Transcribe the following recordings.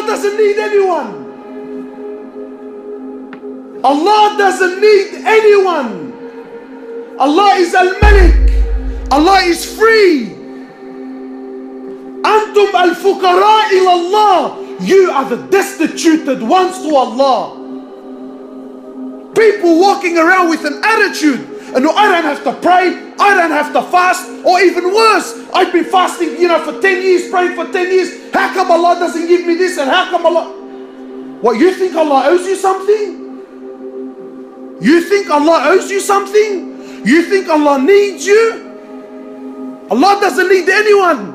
Allah doesn't need anyone. Allah doesn't need anyone. Allah is Al-Malik. Allah is free. Antum al-fuqara ila Allah. You are the destituted ones to Allah. People walking around with an attitude, and no, I don't have to pray, I don't have to fast, or even worse, I've been fasting, for 10 years, praying for 10 years. How come Allah doesn't give me this? And how come Allah... What, you think Allah owes you something? You think Allah owes you something? You think Allah needs you? Allah doesn't need anyone.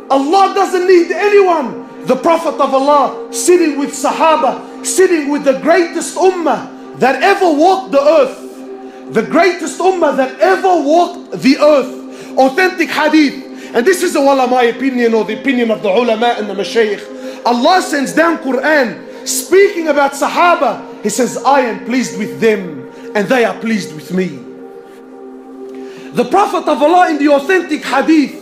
Allah doesn't need anyone. The Prophet of Allah sitting with Sahaba, sitting with the greatest ummah that ever walked the earth. The greatest ummah that ever walked the earth. Authentic hadith. And this is my opinion, or the opinion of the ulama and the mashayikh. Allah sends down Quran speaking about Sahaba. He says, I am pleased with them and they are pleased with me. The Prophet of Allah in the authentic hadith,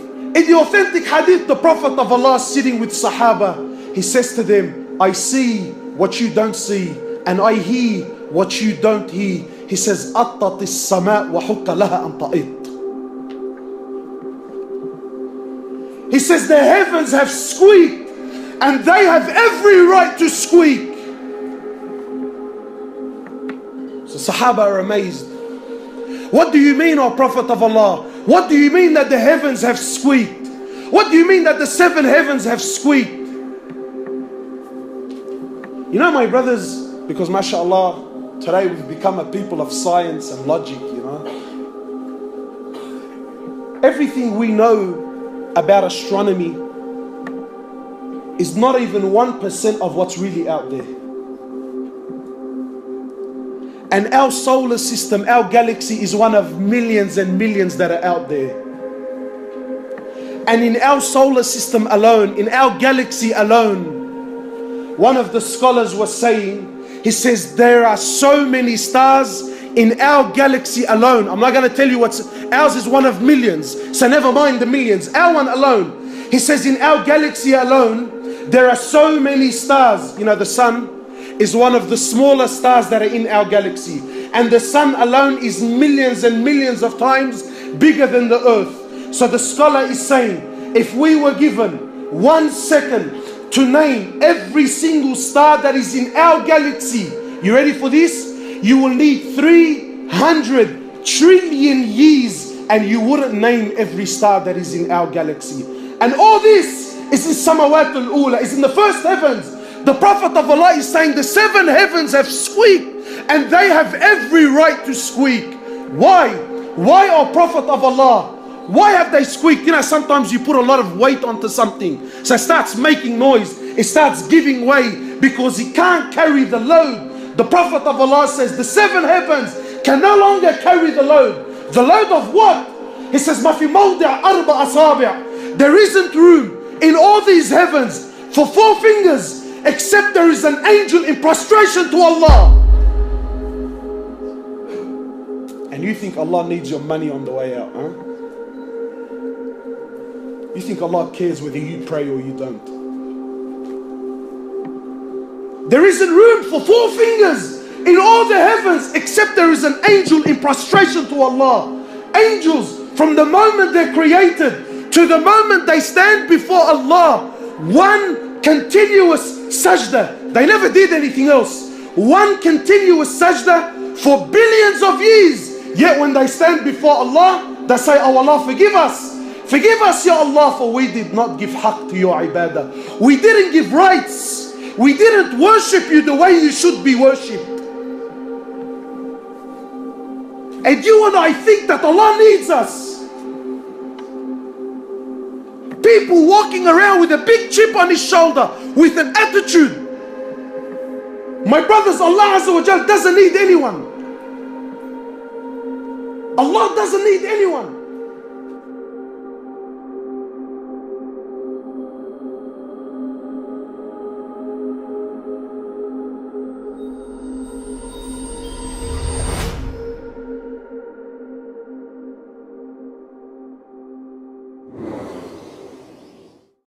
the Prophet of Allah sitting with Sahaba, he says to them, I see what you don't see and I hear what you don't hear. He says, أَطَّتِ السَّمَاء وَحُكَّ لَهَا أَن تَئِطْ. He says the heavens have squeaked and they have every right to squeak. So Sahaba are amazed. What do you mean, O Prophet of Allah? What do you mean that the heavens have squeaked? What do you mean that the 7 heavens have squeaked? My brothers, because mashallah, today we've become a people of science and logic, Everything we know about astronomy is not even 1% of what's really out there. And our solar system, our galaxy is one of millions and millions that are out there. And in our solar system alone, in our galaxy alone, one of the scholars was saying, he says, there are so many stars in our galaxy alone. I'm not going to tell you what's, ours is one of millions. So never mind the millions, our one alone. He says in our galaxy alone, there are so many stars. The sun is one of the smaller stars that are in our galaxy. And the sun alone is millions and millions of times bigger than the earth. So the scholar is saying, if we were given 1 second to name every single star that is in our galaxy, you ready for this? You will need 300 trillion years and you wouldn't name every star that is in our galaxy. And all this is in Samawat al-Ula, is in the first heavens. The Prophet of Allah is saying the 7 heavens have squeaked and they have every right to squeak. Why? Why, O Prophet of Allah? Why have they squeaked? Sometimes you put a lot of weight onto something, so it starts making noise, it starts giving way because it can't carry the load. The Prophet of Allah says the 7 heavens can no longer carry the load. The load of what? He says, مَا فِي مَوْضِعَ أَرْبَعَ أَصَابِعَ. There isn't room in all these heavens for 4 fingers except there is an angel in prostration to Allah. And you think Allah needs your money on the way out, huh? You think Allah cares whether you pray or you don't? There isn't room for 4 fingers in all the heavens except there is an angel in prostration to Allah. Angels, from the moment they're created to the moment they stand before Allah, one continuous sajda. They never did anything else. One continuous sajda for billions of years. Yet when they stand before Allah, they say, oh Allah, forgive us. Forgive us, Ya Allah, for we did not give haqq to your ibadah. We didn't give rights. We didn't worship you the way you should be worshipped. And you and I think that Allah needs us. People walking around with a big chip on his shoulder, with an attitude. My brothers, Allah Azza wa Jal doesn't need anyone. Allah doesn't need anyone.